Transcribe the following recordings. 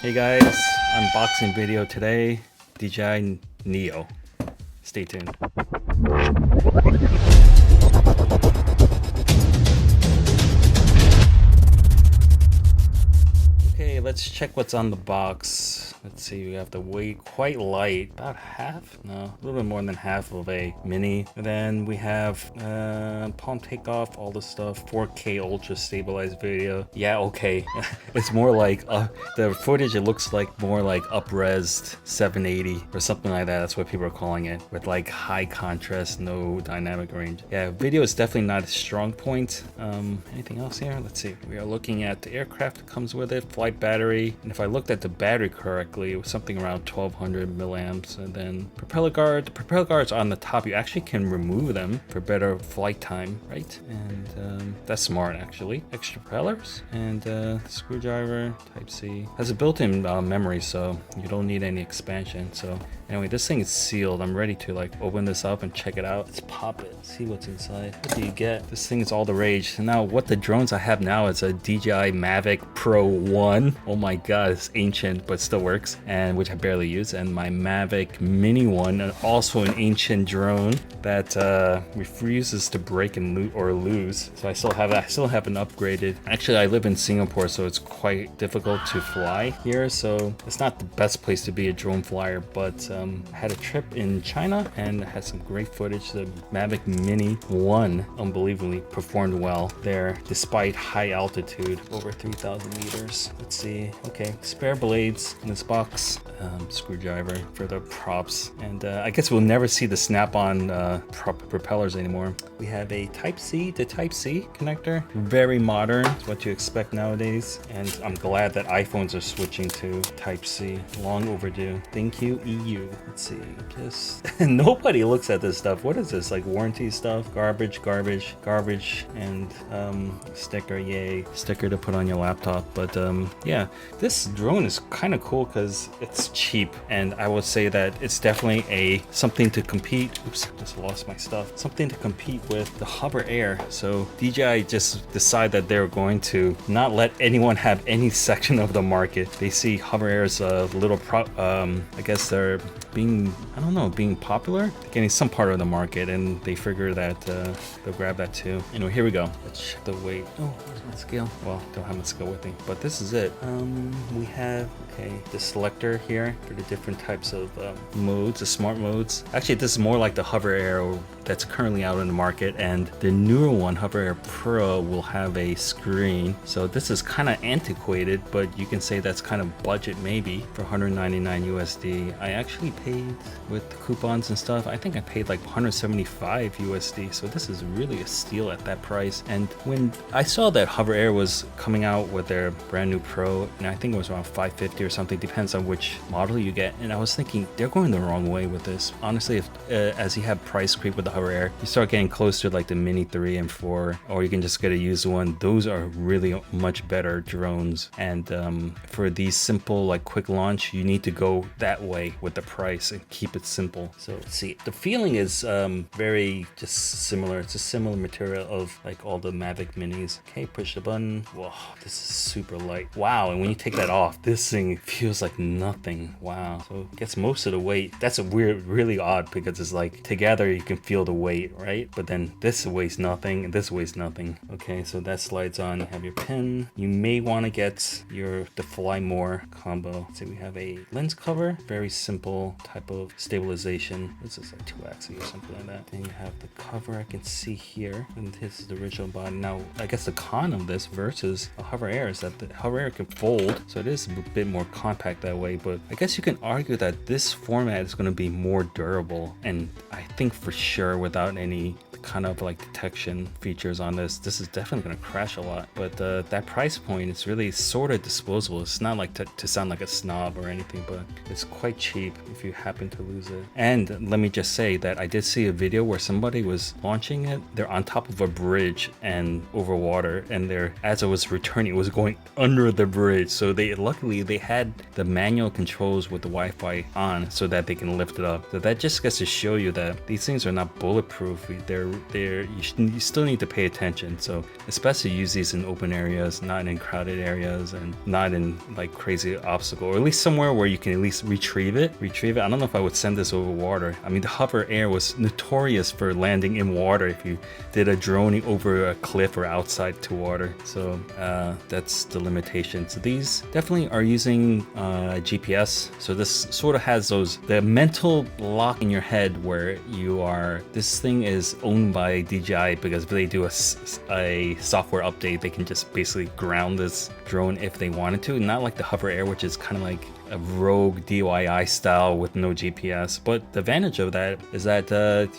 Hey guys, unboxing video today, DJI NEO. Stay tuned. Okay, let's check what's on the box. Let's see, we have the weight quite light, about half, no, a little bit more than half of a mini. And then we have palm takeoff, all the stuff, 4K ultra stabilized video. Yeah, okay. It's more like the footage, it looks like more like up-resed 780 or something like that. That's what people are calling it, with like high contrast, no dynamic range. Yeah, video is definitely not a strong point. Anything else here? Let's see. We are looking at the aircraft that comes with it, flight battery, and if I looked at the battery correctly, it was something around 1200 milliamps. And then propeller guard. The propeller guards on the top, you actually can remove them for better flight time, right? And that's smart actually. Extra propellers and screwdriver, Type C. Has a built-in memory, so you don't need any expansion. So anyway, this thing is sealed. I'm ready to like open this up and check it out. Let's pop it, see what's inside. What do you get? This thing is all the rage. Now what the drones I have now is a DJI Mavic Pro 1. Oh my god, it's ancient but still works, and which I barely use. And my Mavic Mini 1, and also an ancient drone that refuses to break and lose. So I still have it. I still haven't upgraded. Actually, I live in Singapore, so it's quite difficult to fly here. So it's not the best place to be a drone flyer, but I had a trip in China and had some great footage. The Mavic Mini 1 unbelievably performed well there despite high altitude, over 3,000 meters. Let's see. Okay, spare blades in this box, screwdriver for the props, and I guess we'll never see the snap-on propellers anymore. We have a Type C to Type C connector, very modern. It's what you expect nowadays, and I'm glad that iPhones are switching to Type C. Long overdue. Thank you, EU. Let's see, just nobody looks at this stuff. What is this, like warranty stuff? Garbage, and sticker. Yay, sticker to put on your laptop. But yeah, this drone is kind of cool because it's cheap, and I would say that it's definitely something to compete. Oops, just lost my stuff. Something to compete with the Hover Air. So DJI just decided that they're going to not let anyone have any section of the market. They see Hover Air as a little I guess they're being popular, getting some part of the market, and they figure that they'll grab that too. Anyway, here we go. Let's check the weight. Oh, where's my scale? Well, don't have my scale with me, but this is it. We have the selector here for the different types of modes, the smart modes. Actually, this is more like the Hover Air that's currently out in the market, and the newer one, Hover Air Pro, will have a screen. So this is kind of antiquated, but you can say that's kind of budget maybe for 199 USD. I actually paid with the coupons and stuff, I think I paid like 175 USD. So this is really a steal at that price. And when I saw that Hover Air was coming out with their brand new Pro, and I think it was around 550 or something, depends on which model you get, and I was thinking they're going the wrong way with this. Honestly, if as you have price creep with the Hover Air, you start getting close to like the Mini 3 and 4, or you can just get a used one. Those are really much better drones, and for these simple like quick launch, you need to go that way with the price and keep it simple. So let's see, the feeling is very just similar. It's a similar material of like all the Mavic Minis. Okay, push the button. Whoa, this is super light. Wow, and when you take that off, this thing feels like nothing. Wow. So it gets most of the weight. That's a weird, really odd, because it's like together you can feel the weight, right? But then this weighs nothing and this weighs nothing. Okay, so that slides on. You have your pin. You may want to get the Flymore Combo. So we have a lens cover, very simple type of stabilization. This is like 2-axis or something like that. Then you have the cover I can see here, and this is the original body. Now, I guess the con of this versus a Hover Air is that the Hover Air can fold, so it is a bit more compact that way. But I guess you can argue that this format is going to be more durable, and I think for sure without any kind of like detection features on this is definitely going to crash a lot. But that price point is really sort of disposable. It's not like to sound like a snob or anything, but it's quite cheap if you happen to lose it. And let me just say that I did see a video where somebody was launching it. They're on top of a bridge and over water, and as it was returning, it was going under the bridge. So luckily they had the manual controls with the Wi-Fi on so that they can lift it up. So that just gets to show you that these things are not bulletproof. They're you still need to pay attention. So especially use these in open areas, not in crowded areas, and not in like crazy obstacle, or at least somewhere where you can at least retrieve it. I don't know if I would send this over water. I mean, the Hover Air was notorious for landing in water if you did a droning over a cliff or outside to water. So that's the limitation. So these definitely are using GPS. So this sort of has the mental lock in your head where this thing is owned by DJI, because if they do a software update, they can just basically ground this drone if they wanted to. Not like the Hover Air, which is kind of like a rogue DIY style with no GPS. But the advantage of that is that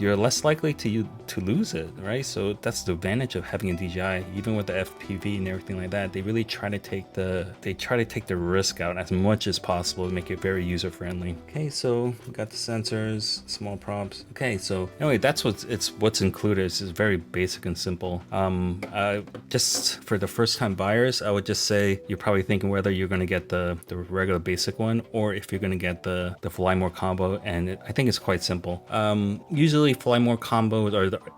you're less likely to lose it, right? So that's the advantage of having a DJI. Even with the FPV and everything like that, they really try to take the risk out as much as possible to make it very user friendly. Okay, so we got the sensors, small props. Okay, so anyway, that's what's included. It's just very basic and simple. Just for the first time buyers, I would just say you're probably thinking whether you're going to get the regular basic one or if you're going to get the Flymore Combo, and I think it's quite simple. Usually Flymore Combo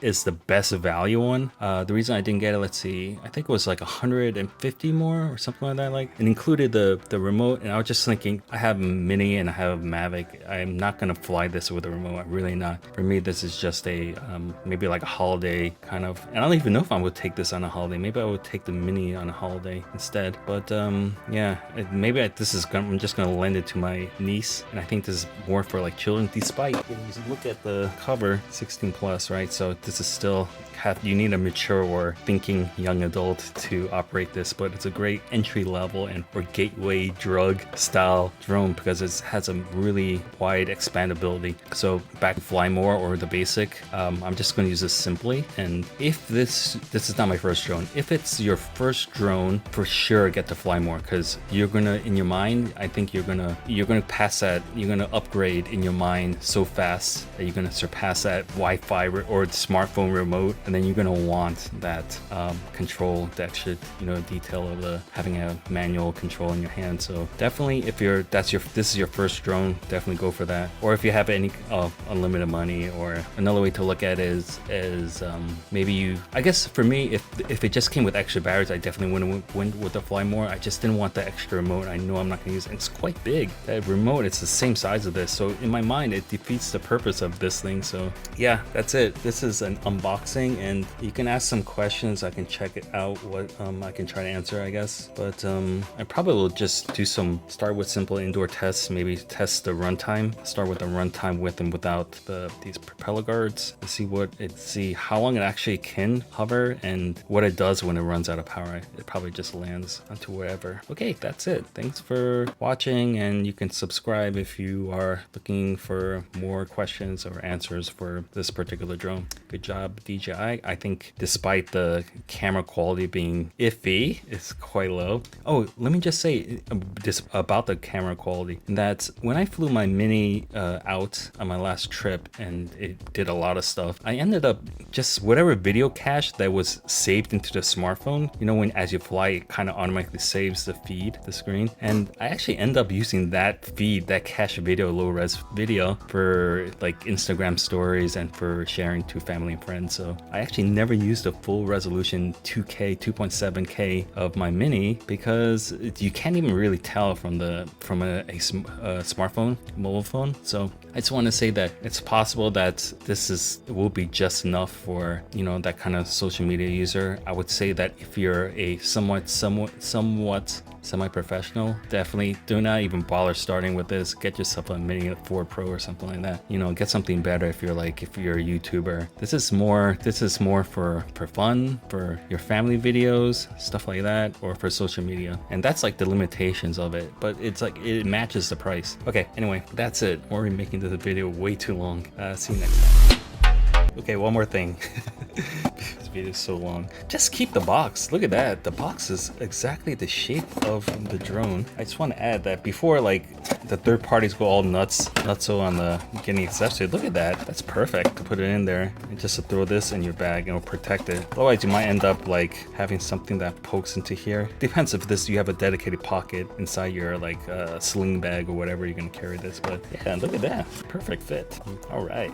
is the best value one. The reason I didn't get it, let's see, I think it was like 150 more or something like that. Like, it included the remote, and I was just thinking, I have Mini and I have Mavic. I'm not going to fly this with a remote. I'm really not. For me, this is just a maybe like a holiday kind of, and I don't even know if I would take this on a holiday. Maybe I would take the Mini on a holiday instead. But yeah, maybe I'm just going to lend it to my niece, and I think this is more for like children, despite if you look at the cover, 16 plus, right? So this is still you need a mature or thinking young adult to operate this, but it's a great entry level or gateway drug style drone because it has a really wide expandability. So back to Flymore or the basic, I'm just going to use this simply. And if this is not my first drone, if it's your first drone, for sure get the Flymore, because you're gonna, in your mind, I think you're gonna pass that, you're gonna upgrade in your mind so fast that you're gonna surpass that Wi-Fi or the smartphone remote, and then you're gonna want that control, the extra detail of having a manual control in your hand. So definitely, if this is your first drone, definitely go for that. Or if you have any unlimited money, or another way to look at it is maybe I guess for me, if it just came with extra batteries, I definitely wouldn't went with the Flymore. I just didn't want the extra remote. I know I'm not gonna use it. It's quite big. That remote, it's the same size of this, so in my mind it defeats the purpose of this thing. So yeah, that's it. This is an unboxing, and you can ask some questions. I can check it out, what I can try to answer, I guess. But I probably will just start with simple indoor tests, maybe test the runtime, start with the runtime with and without these propeller guards, and see how long it actually can hover and what it does when it runs out of power. It probably just lands onto wherever. Okay, that's it. Thanks for watching, and you can subscribe if you are looking for more questions or answers for this particular drone. Good job, DJI. I think despite the camera quality being iffy, it's quite low. Oh, let me just say about the camera quality, that when I flew my Mini out on my last trip and it did a lot of stuff, I ended up just whatever video cache that was saved into the smartphone, when as you fly, it kind of automatically saves the screen. And I actually end up using that cache video, low res video, for like Instagram stories and for sharing to family and friends. So I actually never used a full resolution 2K, 2.7K of my Mini, because you can't even really tell from a smartphone, mobile phone. So I just want to say that it's possible that will be just enough for, that kind of social media user. I would say that if you're a somewhat semi-professional, definitely do not even bother starting with this. Get yourself a Mini 4 Pro or something like that. Get something better if you're a YouTuber. This is more for fun, for your family videos, stuff like that, or for social media. And that's like the limitations of it, but it's like it matches the price. Okay, anyway, that's it. We're already making this video way too long. See you next time. Okay, one more thing. This video is so long. Just keep the box. Look at that. The box is exactly the shape of the drone. I just want to add that before the third parties go all nuts so on the getting accessories. Look at that. That's perfect to put it in there and just to throw this in your bag and it'll protect it. Otherwise, you might end up having something that pokes into here. Depends if you have a dedicated pocket inside your sling bag or whatever you're gonna carry this. But yeah, look at that. Perfect fit. All right.